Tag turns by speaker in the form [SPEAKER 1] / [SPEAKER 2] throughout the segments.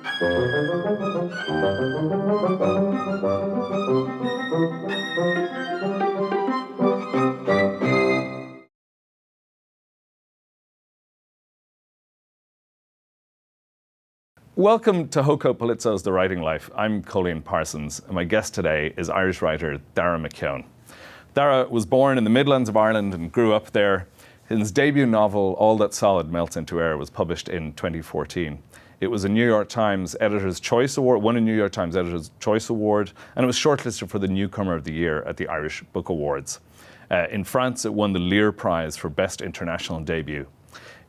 [SPEAKER 1] Welcome to Hoko Palizzo's The Writing Life. I'm Cóilín Parsons, and my guest today is Irish writer Darragh McKeon. Darragh was born in the Midlands of Ireland and grew up there. His debut novel, All That Solid Melts Into Air, was published in 2014. It was a New York Times Editor's Choice Award, won a New York Times Editor's Choice Award, and it was shortlisted for the Newcomer of the Year at the Irish Book Awards. In France, it won the Lear Prize for Best International Debut.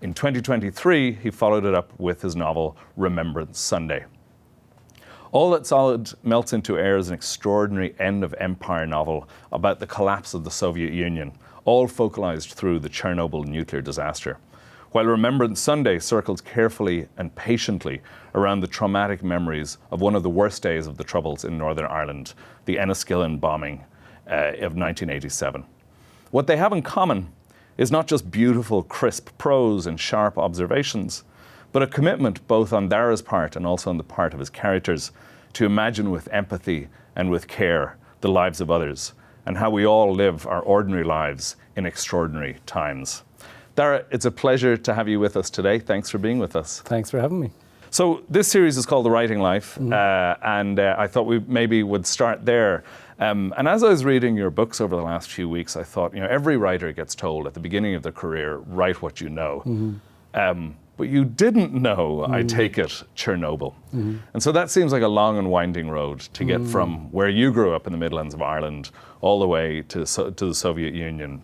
[SPEAKER 1] In 2023, he followed it up with his novel, Remembrance Sunday. All That Solid Melts Into Air is an extraordinary end-of-empire novel about the collapse of the Soviet Union, all focalized through the Chernobyl nuclear disaster. While Remembrance Sunday circles carefully and patiently around the traumatic memories of one of the worst days of the Troubles in Northern Ireland, the Enniskillen bombing of 1987. What they have in common is not just beautiful, crisp prose and sharp observations, but a commitment both on Dara's part and also on the part of his characters to imagine with empathy and with care the lives of others and how we all live our ordinary lives in extraordinary times. Darragh, it's a pleasure to have you with us today. Thanks for being with us.
[SPEAKER 2] Thanks for having me.
[SPEAKER 1] So this series is called The Writing Life, and I thought we maybe would start there. And as I was reading your books over the last few weeks, I thought, every writer gets told at the beginning of their career, write what you know. But you didn't know, I take it, Chernobyl. And so that seems like a long and winding road to get from where you grew up in the Midlands of Ireland all the way to the Soviet Union.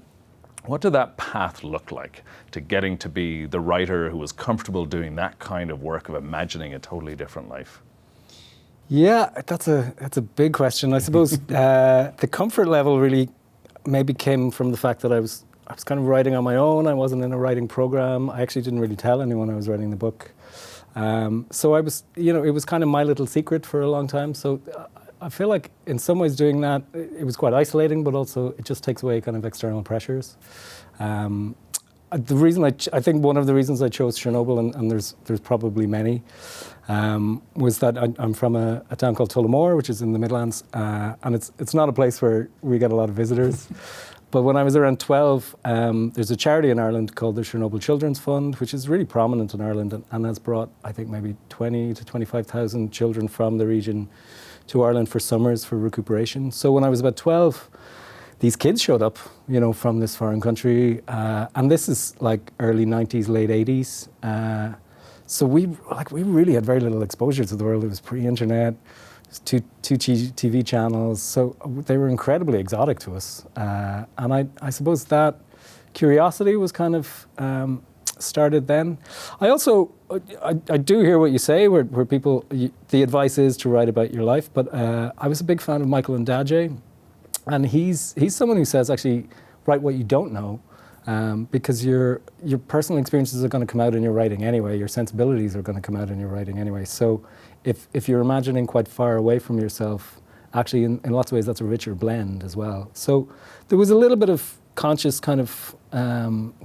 [SPEAKER 1] What did that path look like to getting to be the writer who was comfortable doing that kind of work of imagining a totally different life?
[SPEAKER 2] Yeah, that's a big question. I suppose the comfort level really maybe came from the fact that I was kind of writing on my own. I wasn't in a writing program. I actually didn't really tell anyone I was writing the book. So I was, it was kind of my little secret for a long time. So I feel like in some ways doing that, it was quite isolating, but also it just takes away kind of external pressures. The reason I think one of the reasons I chose Chernobyl, and there's probably many, was that I'm from a town called Tullamore, which is in the Midlands, and it's not a place where we get a lot of visitors. But when I was around 12, there's a charity in Ireland called the Chernobyl Children's Fund, which is really prominent in Ireland and has brought, I think, maybe 20 to 25,000 children from the region to Ireland for summers for recuperation. So when I was about 12, these kids showed up, from this foreign country, and this is like early 90s, late 80s. So we really had very little exposure to the world. It was pre-internet, two TV channels, so they were incredibly exotic to us. And I suppose that curiosity was kind of started then. I also, I do hear what you say, where people, the advice is to write about your life, but I was a big fan of Ondaatje, and he's someone who says, actually, write what you don't know, because your personal experiences are going to come out in your writing anyway, your sensibilities are going to come out in your writing anyway. So if you're imagining quite far away from yourself, actually in lots of ways that's a richer blend as well. So there was a little bit of conscious kind of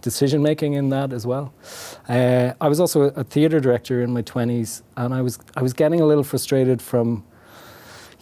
[SPEAKER 2] decision making in that as well. I was also a theatre director in my 20s, and I was getting a little frustrated from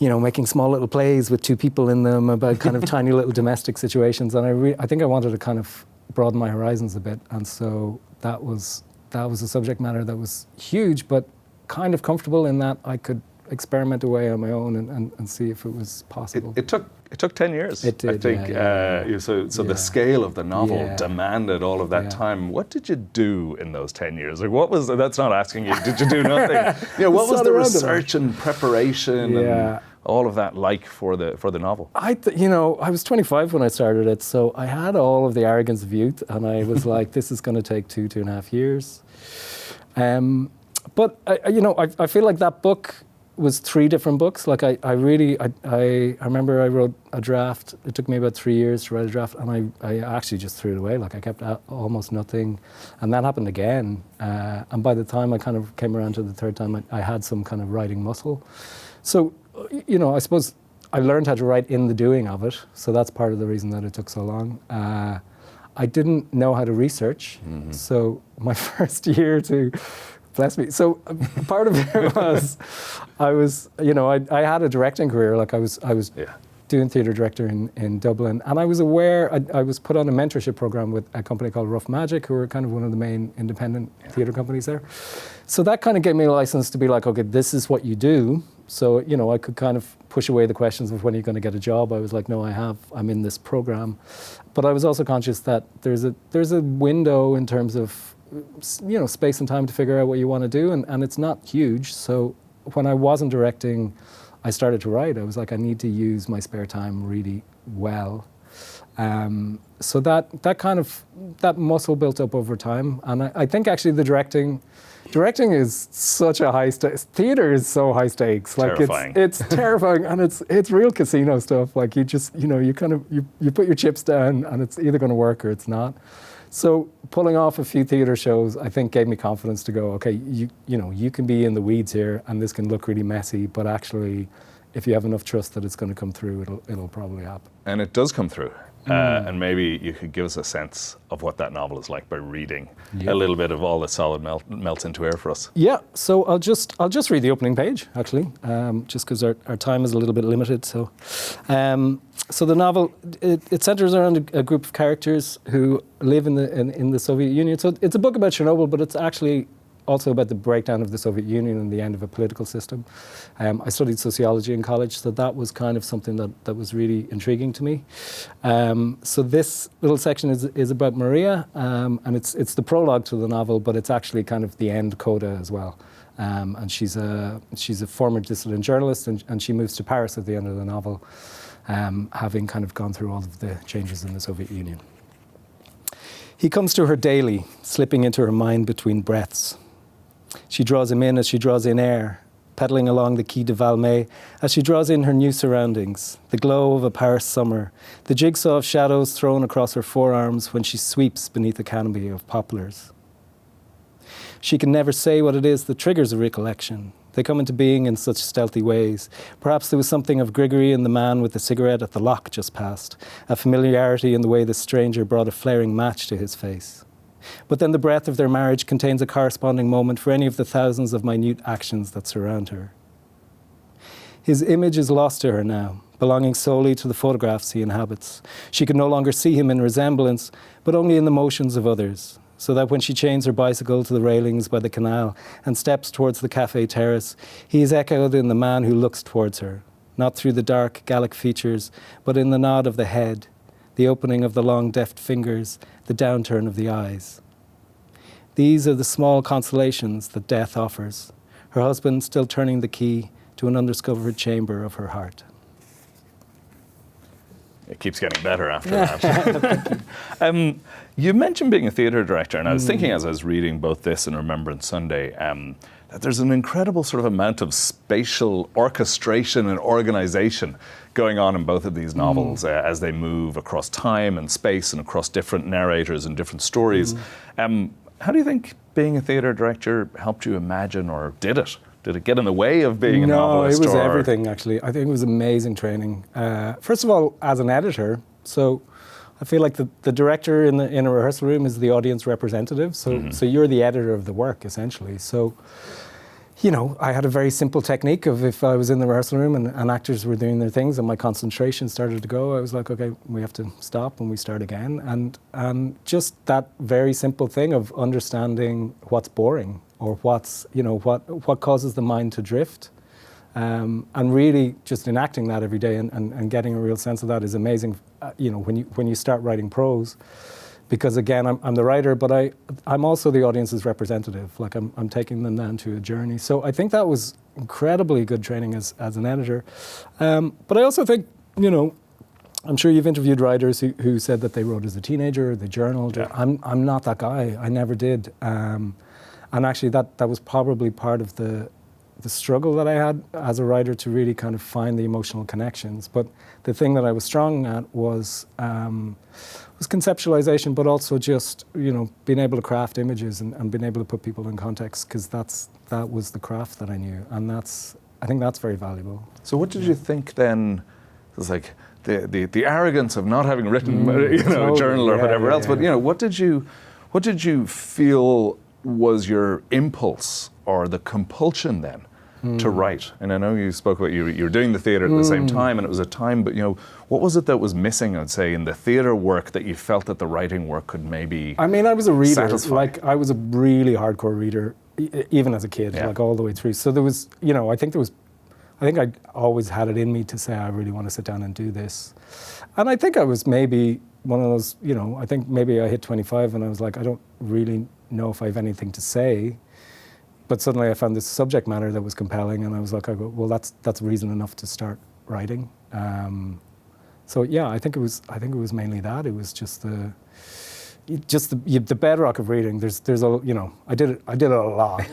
[SPEAKER 2] making small little plays with two people in them about kind of tiny little domestic situations, and I think I wanted to kind of broaden my horizons a bit, and so that was a subject matter that was huge, but kind of comfortable in that I could experiment away on my own and see if it was possible.
[SPEAKER 1] It took 10 years.
[SPEAKER 2] It did,
[SPEAKER 1] I think. So the scale of the novel demanded all of that time. What did you do in those 10 years? Like, what was? That's not asking you. Did you do nothing? What was the research and preparation and all of that like for the novel?
[SPEAKER 2] I was 25 when I started it, so I had all of the arrogance of youth, and I was like, this is going to take 2.5 years. But I feel like that book was 3 different books. Like I remember I wrote a draft. It took me about 3 years to write a draft, and I actually just threw it away. Like I kept almost nothing, and that happened again. And by the time I kind of came around to the third time, I had some kind of writing muscle. So I suppose I learned how to write in the doing of it. So that's part of the reason that it took so long. I didn't know how to research, so my first year to Bless me. So part of it was, I had a directing career. Like I was doing theatre director in Dublin, and I was aware, I was put on a mentorship program with a company called Rough Magic, who were kind of one of the main independent theatre companies there. So that kind of gave me a license to be like, okay, this is what you do. So, I could kind of push away the questions of when you're going to get a job. I was like, no, I'm in this program. But I was also conscious that there's a window in terms of, space and time to figure out what you want to do, and it's not huge. So when I wasn't directing, I started to write. I was like, I need to use my spare time really well. So that muscle built up over time. And I think actually the directing is such a high stakes. Theatre is so high stakes. Like
[SPEAKER 1] terrifying.
[SPEAKER 2] It's terrifying, and it's real casino stuff. Like you just, you put your chips down, and it's either going to work or it's not. So pulling off a few theatre shows, I think, gave me confidence to go, okay, you can be in the weeds here, and this can look really messy, but actually, if you have enough trust that it's going to come through, it'll probably happen.
[SPEAKER 1] And it does come through. And maybe you could give us a sense of what that novel is like by reading a little bit of All That Solid Melts into Air for us.
[SPEAKER 2] Yeah, so I'll just read the opening page, actually, just because our time is a little bit limited. So the novel, it centers around a group of characters who live in the Soviet Union. So it's a book about Chernobyl, but it's actually also about the breakdown of the Soviet Union and the end of a political system. I studied sociology in college, so that was kind of something that was really intriguing to me. So this little section is about Maria, and it's the prologue to the novel, but it's actually kind of the end coda as well. And she's a former dissident journalist, and she moves to Paris at the end of the novel, having kind of gone through all of the changes in the Soviet Union. He comes to her daily, slipping into her mind between breaths. She draws him in as she draws in air, pedaling along the Quai de Valmy as she draws in her new surroundings, the glow of a Paris summer, the jigsaw of shadows thrown across her forearms when she sweeps beneath a canopy of poplars. She can never say what it is that triggers a recollection. They come into being in such stealthy ways. Perhaps there was something of Grigory and the man with the cigarette at the lock just past, a familiarity in the way the stranger brought a flaring match to his face. But then the breath of their marriage contains a corresponding moment for any of the thousands of minute actions that surround her. His image is lost to her now, belonging solely to the photographs he inhabits. She can no longer see him in resemblance, but only in the motions of others, so that when she chains her bicycle to the railings by the canal and steps towards the cafe terrace, he is echoed in the man who looks towards her, not through the dark Gallic features, but in the nod of the head, the opening of the long deft fingers, the downturn of the eyes. These are the small consolations that death offers, her husband still turning the key to an undiscovered chamber of her heart.
[SPEAKER 1] It keeps getting better after that. You mentioned being a theatre director, and I was thinking as I was reading both this and Remembrance Sunday, that there's an incredible sort of amount of spatial orchestration and organisation going on in both of these novels as they move across time and space and across different narrators and different stories. How do you think being a theatre director helped you imagine, or did it? Did it get in the way of being a novelist?
[SPEAKER 2] No, it was everything, actually. I think it was amazing training. First of all, as an editor, so I feel like the director in a rehearsal room is the audience representative, so you're the editor of the work, essentially. So, I had a very simple technique of if I was in the rehearsal room and actors were doing their things and my concentration started to go, I was like, okay, we have to stop and we start again. And just that very simple thing of understanding what's boring or what's, what causes the mind to drift. And really just enacting that every day and getting a real sense of that is amazing, when you start writing prose. Because again, I'm the writer, but I'm also the audience's representative. Like I'm taking them down to a journey. So I think that was incredibly good training as an editor. But I also think, I'm sure you've interviewed writers who said that they wrote as a teenager, they journaled.
[SPEAKER 1] Yeah.
[SPEAKER 2] I'm not that guy. I never did. And actually that was probably part of the struggle that I had as a writer to really kind of find the emotional connections. But the thing that I was strong at was conceptualization, but also just, being able to craft images and being able to put people in context, because that was the craft that I knew. And I think that's very valuable.
[SPEAKER 1] So what did you think then? It was like the arrogance of not having written, a journal or whatever else. But what did you feel was your impulse or the compulsion then to write? And I know you spoke about you were doing the theatre at the same time, and it was a time, but what was it that was missing, I'd say, in the theatre work that you felt that the writing work could maybe
[SPEAKER 2] I mean, I was a reader.
[SPEAKER 1] satisfy?
[SPEAKER 2] Like, I was a really hardcore reader, even as a kid, like all the way through. So there was, I think I always had it in me to say, I really want to sit down and do this. And I think I was maybe one of those, I think maybe I hit 25 and I was like, I don't really know if I have anything to say. But suddenly I found this subject matter that was compelling, and I was like, well, that's reason enough to start writing. So yeah, I think it was mainly that. It was just the bedrock of reading. There's a, I did it a lot.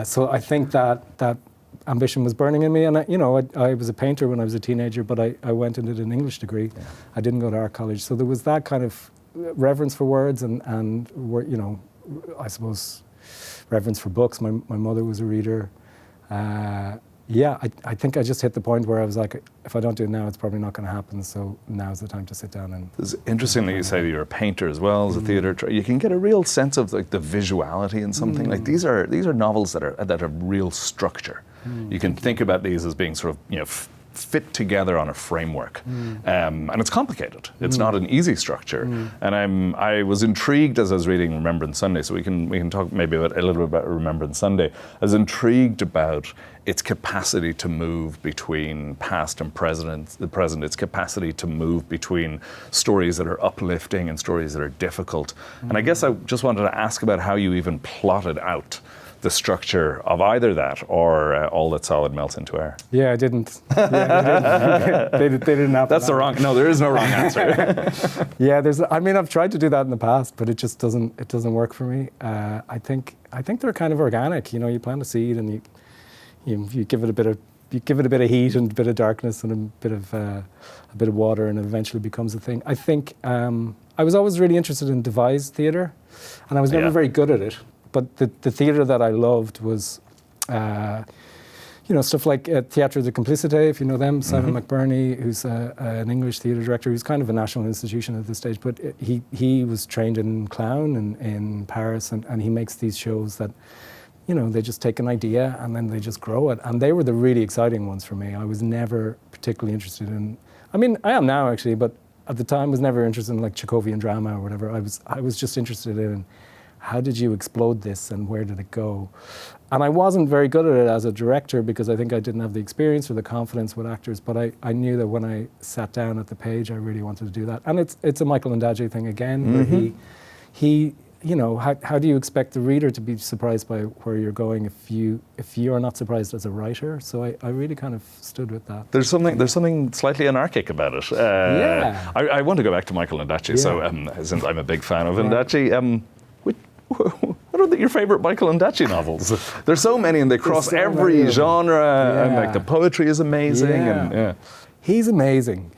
[SPEAKER 2] So I think that ambition was burning in me, and I was a painter when I was a teenager, but I went and did an English degree. Yeah. I didn't go to art college, so there was that kind of reverence for words and I suppose reverence for books. My mother was a reader. I think I just hit the point where I was like, if I don't do it now, it's probably not going to happen. So now's the time to sit down and.
[SPEAKER 1] It's interesting that you say that you're a painter as well as a theatre. You can get a real sense of like the visuality in something. Like these are novels that have real structure. You can think about these as being sort of fit together on a framework, and it's complicated. It's not an easy structure. And I was intrigued as I was reading Remembrance Sunday. So we can talk maybe a little bit about Remembrance Sunday. I was intrigued about its capacity to move between past and the present, its capacity to move between stories that are uplifting and stories that are difficult. And I guess I just wanted to ask about how you even plotted out the structure of either that or All That Solid Melts into Air.
[SPEAKER 2] Yeah, I didn't. They didn't happen.
[SPEAKER 1] That's no, there is no wrong answer.
[SPEAKER 2] Yeah, I've tried to do that in the past, but it just doesn't work for me. I think they're kind of organic. You plant a seed and you give it a bit of heat and a bit of darkness and a bit of water, and it eventually becomes a thing. I think I was always really interested in devised theatre, and I was never very good at it. But the theatre that I loved was, stuff like Théâtre de Complicité, if you know them, Simon McBurney, who's an English theatre director, who's kind of a national institution at this stage, but he was trained in clown in Paris, and he makes these shows that, they just take an idea and then they just grow it. And they were the really exciting ones for me. I was never particularly interested in, I am now actually, but at the time was never interested in like Chekhovian drama or whatever. I was just interested in, how did you explode this and where did it go? And I wasn't very good at it as a director because I think I didn't have the experience or the confidence with actors, but I knew that when I sat down at the page, I really wanted to do that. And it's a Michael Ondaatje thing again, where he how do you expect the reader to be surprised by where you're going if you are not surprised as a writer? So I really kind of stood with that.
[SPEAKER 1] There's something slightly anarchic about it. I want to go back to Michael Ondaatje. Yeah. So since I'm a big fan of Ondaatje, what are your favourite Michael Ondaatje novels? There's so many, and they cross every genre, and like the poetry is amazing. And
[SPEAKER 2] he's amazing.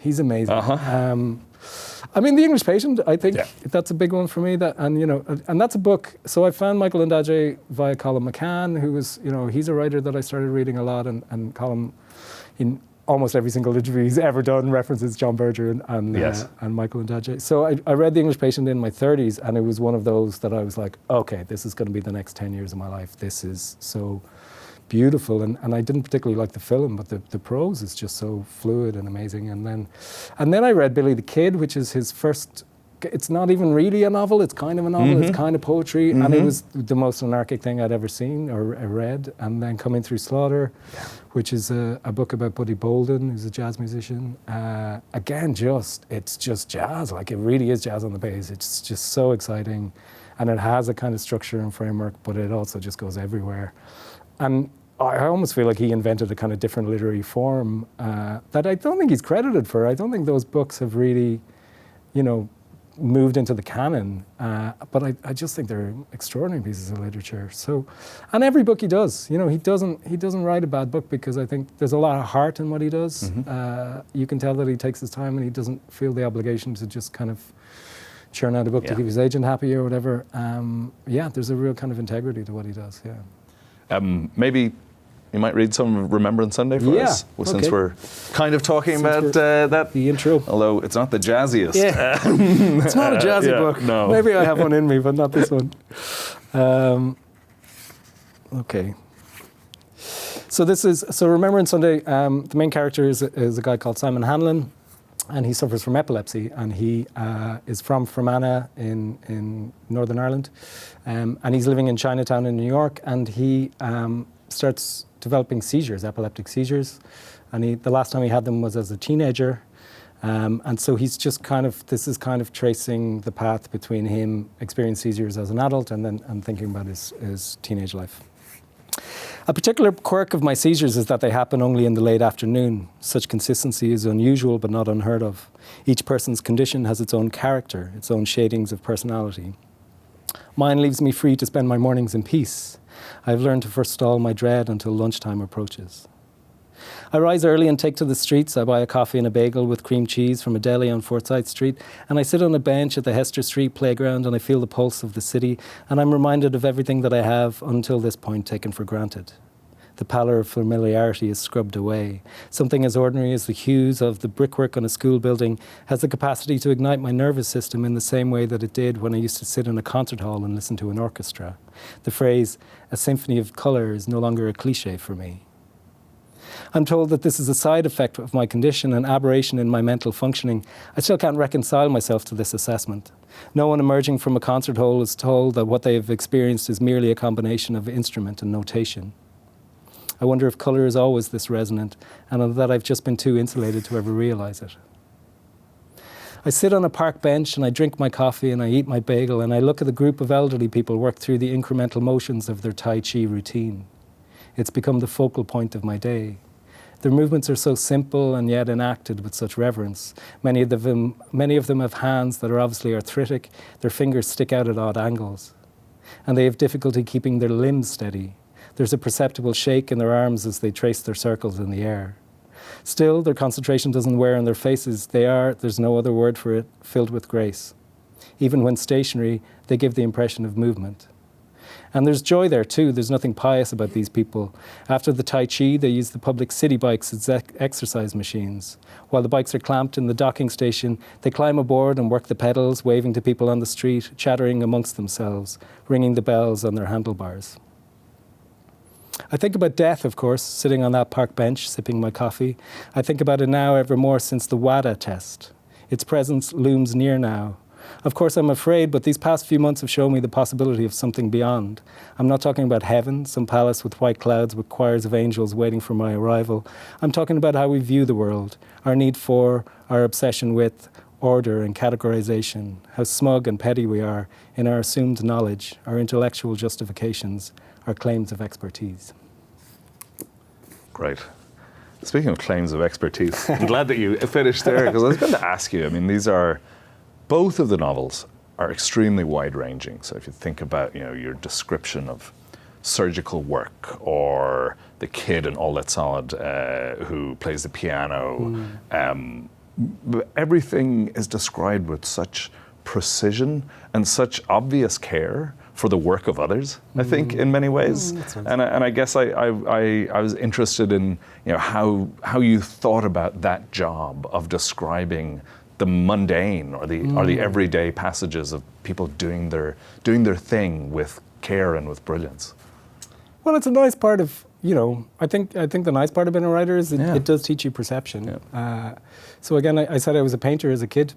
[SPEAKER 2] The English Patient, I think that's a big one for me. And that's a book. So I found Michael Ondaatje via Colin McKeon, who was, he's a writer that I started reading a lot, and Colin, in almost every single interview he's ever done, references John Berger and Michael Ondaatje. So I read The English Patient in my 30s, and it was one of those that I was like, okay, this is going to be the next 10 years of my life. This is so beautiful. And I didn't particularly like the film, but the prose is just so fluid and amazing. And then I read Billy the Kid, which is his first. It's not even really a novel, it's kind of a novel, it's kind of poetry, and it was the most anarchic thing I'd ever seen or read. And then Coming Through Slaughter, which is a book about Buddy Bolden, who's a jazz musician. Again, it's just jazz, like it really is jazz on the page. It's just so exciting, and it has a kind of structure and framework, but it also just goes everywhere. And I almost feel like he invented a kind of different literary form that I don't think he's credited for. I don't think those books have really, moved into the canon, but I just think they're extraordinary pieces of literature. So, and every book he does, he doesn't write a bad book, because I think there's a lot of heart in what he does. You can tell that he takes his time and he doesn't feel the obligation to just kind of churn out a book to keep his agent happy or whatever. There's a real kind of integrity to what he does.
[SPEAKER 1] Maybe you might read some Remembrance Sunday for us, since we're kind of talking about that.
[SPEAKER 2] The intro.
[SPEAKER 1] Although it's not the jazziest.
[SPEAKER 2] It's not a jazzy book.
[SPEAKER 1] No.
[SPEAKER 2] Maybe I have one in me, but not this one. Okay. So Remembrance Sunday, the main character is a guy called Simon Hanlon, and he suffers from epilepsy, and he is from Fermanagh in Northern Ireland, and he's living in Chinatown in New York, and he starts developing seizures, epileptic seizures, and the last time he had them was as a teenager, and so he's just this is tracing the path between him experiencing seizures as an adult and thinking about his teenage life. A particular quirk of my seizures is that they happen only in the late afternoon. Such consistency is unusual but not unheard of. Each person's condition has its own character, its own shadings of personality. Mine leaves me free to spend my mornings in peace. I have learned to forestall my dread until lunchtime approaches. I rise early and take to the streets. I buy a coffee and a bagel with cream cheese from a deli on Forsyth Street, and I sit on a bench at the Hester Street playground and I feel the pulse of the city, and I'm reminded of everything that I have until this point taken for granted. The pallor of familiarity is scrubbed away. Something as ordinary as the hues of the brickwork on a school building has the capacity to ignite my nervous system in the same way that it did when I used to sit in a concert hall and listen to an orchestra. The phrase, "a symphony of colour," is no longer a cliché for me. I'm told that this is a side effect of my condition, an aberration in my mental functioning. I still can't reconcile myself to this assessment. No one emerging from a concert hall is told that what they have experienced is merely a combination of instrument and notation. I wonder if colour is always this resonant, and that I've just been too insulated to ever realise it. I sit on a park bench and I drink my coffee and I eat my bagel and I look at the group of elderly people work through the incremental motions of their Tai Chi routine. It's become the focal point of my day. Their movements are so simple and yet enacted with such reverence. Many of them have hands that are obviously arthritic. Their fingers stick out at odd angles. And they have difficulty keeping their limbs steady. There's a perceptible shake in their arms as they trace their circles in the air. Still, their concentration doesn't wear on their faces. They are, there's no other word for it, filled with grace. Even when stationary, they give the impression of movement. And there's joy there too. There's nothing pious about these people. After the Tai Chi, they use the public city bikes as exercise machines. While the bikes are clamped in the docking station, they climb aboard and work the pedals, waving to people on the street, chattering amongst themselves, ringing the bells on their handlebars. I think about death, of course, sitting on that park bench, sipping my coffee. I think about it now ever more since the WADA test. Its presence looms near now. Of course, I'm afraid, but these past few months have shown me the possibility of something beyond. I'm not talking about heaven, some palace with white clouds with choirs of angels waiting for my arrival. I'm talking about how we view the world, our need for, our obsession with, order and categorization, how smug and petty we are in our assumed knowledge, our intellectual justifications, our claims of expertise.
[SPEAKER 1] Great. Speaking of claims of expertise, I'm glad that you finished there, because I was going to ask you, I mean, both of the novels are extremely wide-ranging. So if you think about, your description of surgical work, or the kid in All That Solid who plays the piano, everything is described with such precision and such obvious care for the work of others, I think, in many ways. And I guess I was interested in how you thought about that job of describing the mundane or the everyday passages of people doing their thing with care and with brilliance.
[SPEAKER 2] Well, it's a nice part of, I think the nice part of being a writer is it does teach you perception. Yeah. So again, I said I was a painter as a kid,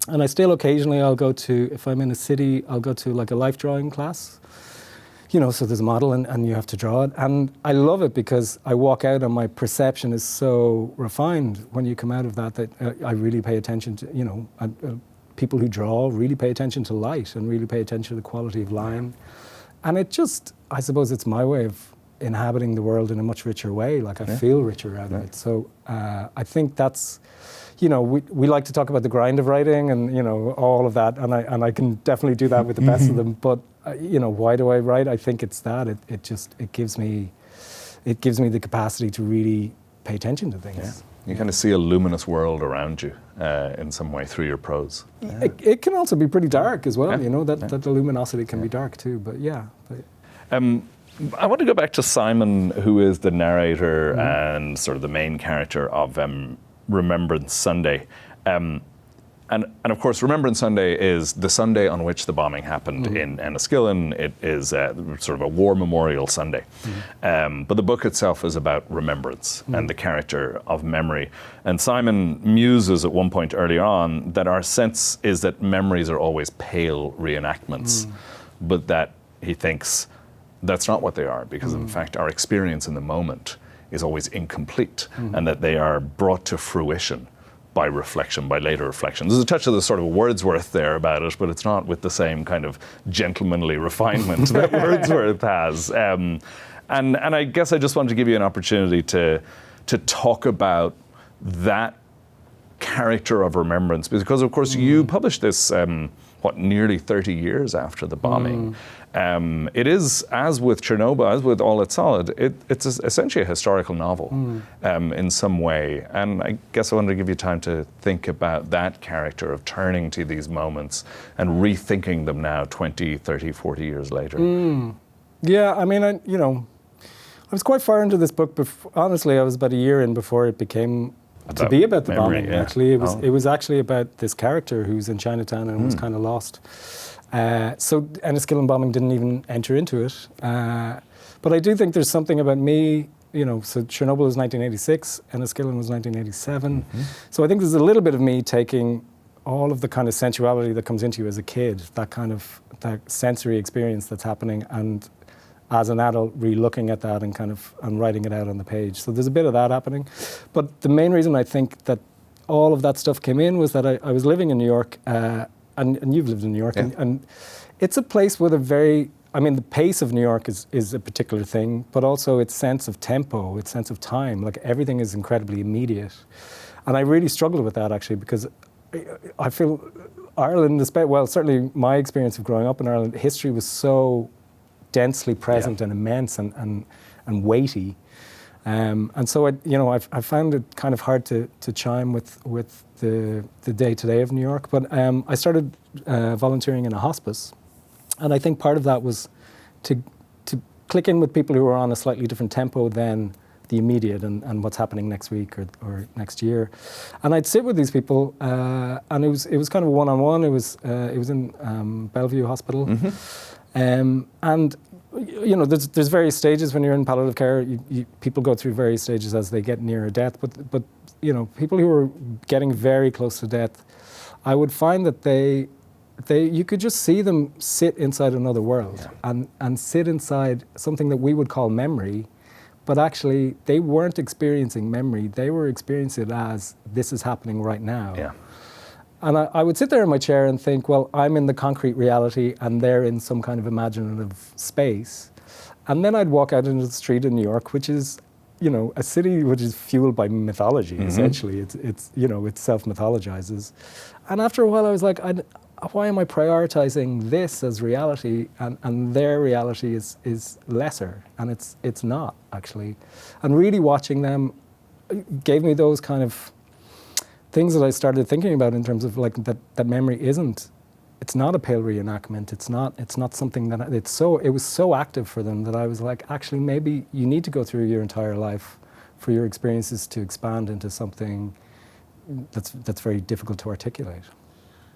[SPEAKER 2] and I still occasionally if I'm in a city, I'll go to like a life drawing class. So there's a model and you have to draw it. And I love it because I walk out and my perception is so refined when you come out of that I really pay attention to, people who draw really pay attention to light and really pay attention to the quality of line. And I suppose it's my way of inhabiting the world in a much richer way. Like I feel richer out of it. So I think that's, we like to talk about the grind of writing and, all of that. And I can definitely do that with the best of them. But, why do I write? I think it's that. It gives me the capacity to really pay attention to things.
[SPEAKER 1] Yeah. You kind of see a luminous world around you in some way through your prose.
[SPEAKER 2] Yeah. It can also be pretty dark as well, that the luminosity can be dark too. But
[SPEAKER 1] I want to go back to Simon, who is the narrator and sort of the main character of Remembrance Sunday. And of course, Remembrance Sunday is the Sunday on which the bombing happened in Enniskillen. It is sort of a war memorial Sunday. But the book itself is about remembrance and the character of memory. And Simon muses at one point earlier on that our sense is that memories are always pale reenactments, but that he thinks that's not what they are, because in fact our experience in the moment is always incomplete, and that they are brought to fruition by reflection, by later reflection. There's a touch of the sort of Wordsworth there about it, but it's not with the same kind of gentlemanly refinement that Wordsworth has. And I guess I just wanted to give you an opportunity to talk about that character of remembrance, because of course you published this, nearly 30 years after the bombing. It is, as with Chernobyl, as with All That's Solid, it's essentially a historical novel in some way. And I guess I wanted to give you time to think about that character of turning to these moments and rethinking them now 20, 30, 40 years later.
[SPEAKER 2] Yeah, I mean, I was quite far into this book. Honestly, I was about a year in before it became to be about the bombing.
[SPEAKER 1] Yeah.
[SPEAKER 2] Actually, it was actually about this character who's in Chinatown and was kind of lost. So Enniskillen bombing didn't even enter into it. But I do think there's something about me, so Chernobyl was 1986, Enniskillen was 1987. So I think there's a little bit of me taking all of the kind of sensuality that comes into you as a kid, that sensory experience that's happening, and as an adult, re-looking at that and writing it out on the page. So there's a bit of that happening. But the main reason I think that all of that stuff came in was that I was living in New York, and you've lived in New York, and it's a place with the pace of New York is a particular thing, but also its sense of tempo, its sense of time, like everything is incredibly immediate. And I really struggled with that actually, because I feel Ireland, certainly my experience of growing up in Ireland, history was so densely present and immense and weighty. And so I found it kind of hard to chime with the day-to-day of New York. But I started volunteering in a hospice, and I think part of that was to click in with people who are on a slightly different tempo than the immediate and what's happening next week or next year. And I'd sit with these people, and it was kind of a one-on-one. It was in Bellevue Hospital. And there's various stages when you're in palliative care. People go through various stages as they get nearer death. But people who are getting very close to death, I would find that you could just see them sit inside another world and sit inside something that we would call memory. But actually, they weren't experiencing memory. They were experiencing it as this is happening right now.
[SPEAKER 1] Yeah.
[SPEAKER 2] And I would sit there in my chair and think, well, I'm in the concrete reality and they're in some kind of imaginative space. And then I'd walk out into the street in New York, which is, a city which is fueled by mythology, essentially. It's it self-mythologizes. And after a while I was like, why am I prioritizing this as reality and their reality is lesser? And it's not, actually. And really watching them gave me those kind of things that I started thinking about in terms of like that memory it's not a pale reenactment. It's not something that it was so active for them that I was like, actually, maybe you need to go through your entire life for your experiences to expand into something that's very difficult to articulate.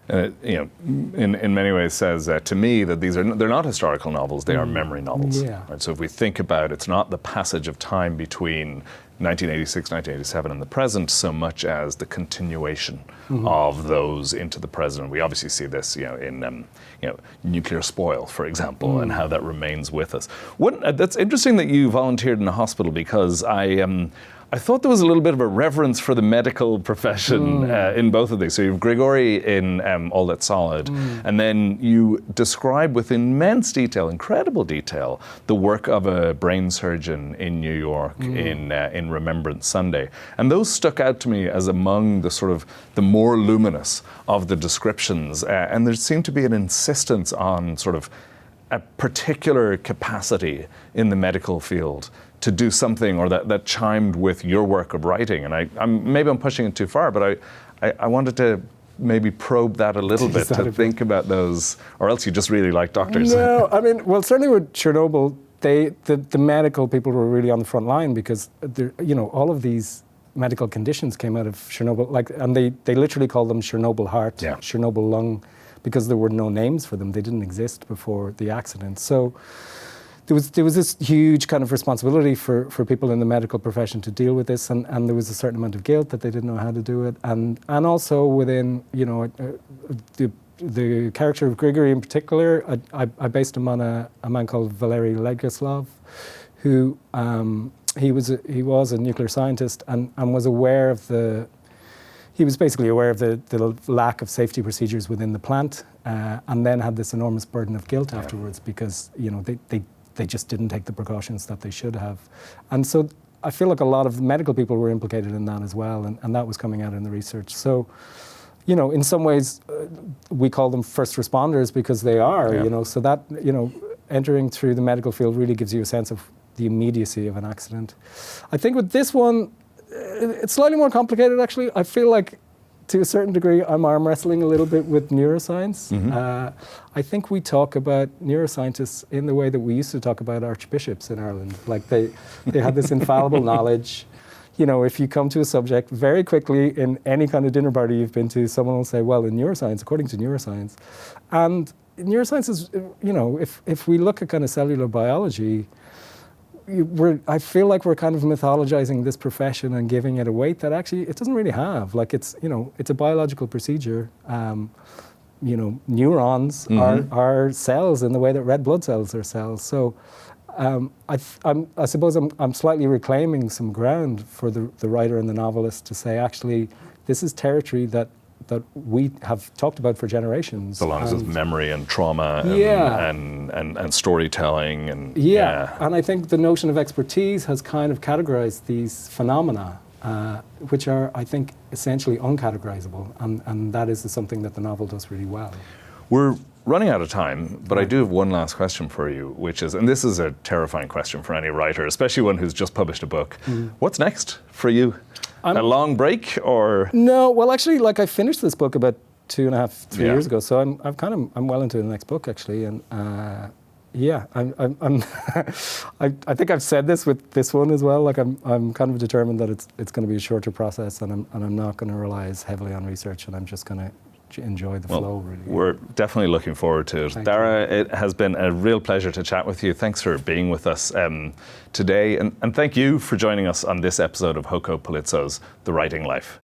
[SPEAKER 1] In many ways says to me that they're not historical novels, they are memory novels.
[SPEAKER 2] Yeah.
[SPEAKER 1] Right? So if we think about it's not the passage of time between 1986, 1987 and the present so much as the continuation of those into the present. We obviously see this in nuclear spoil, for example, and how that remains with us. That's interesting that you volunteered in a hospital, because I thought there was a little bit of a reverence for the medical profession in both of these. So you have Grigory in All That's Solid, and then you describe with immense detail, incredible detail, the work of a brain surgeon in New York in Remembrance Sunday. And those stuck out to me as among the sort of the more luminous of the descriptions. And there seemed to be an insistence on sort of a particular capacity in the medical field to do something or that chimed with your work of writing. And I'm pushing it too far, but I wanted to maybe probe that a little bit to think about those, or else you just really like doctors.
[SPEAKER 2] No, certainly with Chernobyl, the medical people were really on the front line, because all of these medical conditions came out of Chernobyl, and they literally called them Chernobyl heart, Chernobyl lung, because there were no names for them. They didn't exist before the accident. So there was this huge kind of responsibility for people in the medical profession to deal with this, and there was a certain amount of guilt that they didn't know how to do it, and also within, the character of Grigory in particular, I based him on a man called Valery Legoslov, who he was a nuclear scientist and was aware of he was basically aware of the lack of safety procedures within the plant, and then had this enormous burden of guilt afterwards because they just didn't take the precautions that they should have. And so I feel like a lot of medical people were implicated in that as well, and that was coming out in the research. So, in some ways, we call them first responders because they are, so that, entering through the medical field really gives you a sense of the immediacy of an accident. I think with this one, it's slightly more complicated, actually. I feel like, to a certain degree, I'm arm wrestling a little bit with neuroscience. Mm-hmm. I think we talk about neuroscientists in the way that we used to talk about archbishops in Ireland. Like they had this infallible knowledge. If you come to a subject very quickly in any kind of dinner party you've been to, someone will say, well, in neuroscience, according to neuroscience. And neuroscience is, if we look at kind of cellular biology, I feel like we're kind of mythologizing this profession and giving it a weight that actually it doesn't really have. Like it's a biological procedure. Neurons are cells in the way that red blood cells are cells. So I suppose I'm slightly reclaiming some ground for the writer and the novelist to say, actually, this is territory that we have talked about for generations.
[SPEAKER 1] Belongs with memory and trauma and storytelling. And
[SPEAKER 2] I think the notion of expertise has kind of categorized these phenomena, which are, I think, essentially uncategorizable. And that is something that the novel does really well.
[SPEAKER 1] We're running out of time, but I do have one last question for you, which is, and this is a terrifying question for any writer, especially one who's just published a book. What's next for you? A long break, or? No,
[SPEAKER 2] well, actually, I finished this book about 2.5, 3 years ago, so I'm well into the next book, actually, and I think I've said this with this one as well. I'm kind of determined that it's going to be a shorter process, and I'm not going to rely as heavily on research, and I'm just going to enjoy the flow, really.
[SPEAKER 1] We're definitely looking forward to it. Dara, it has been a real pleasure to chat with you. Thanks for being with us today, and thank you for joining us on this episode of Hoko Politzo's The Writing Life.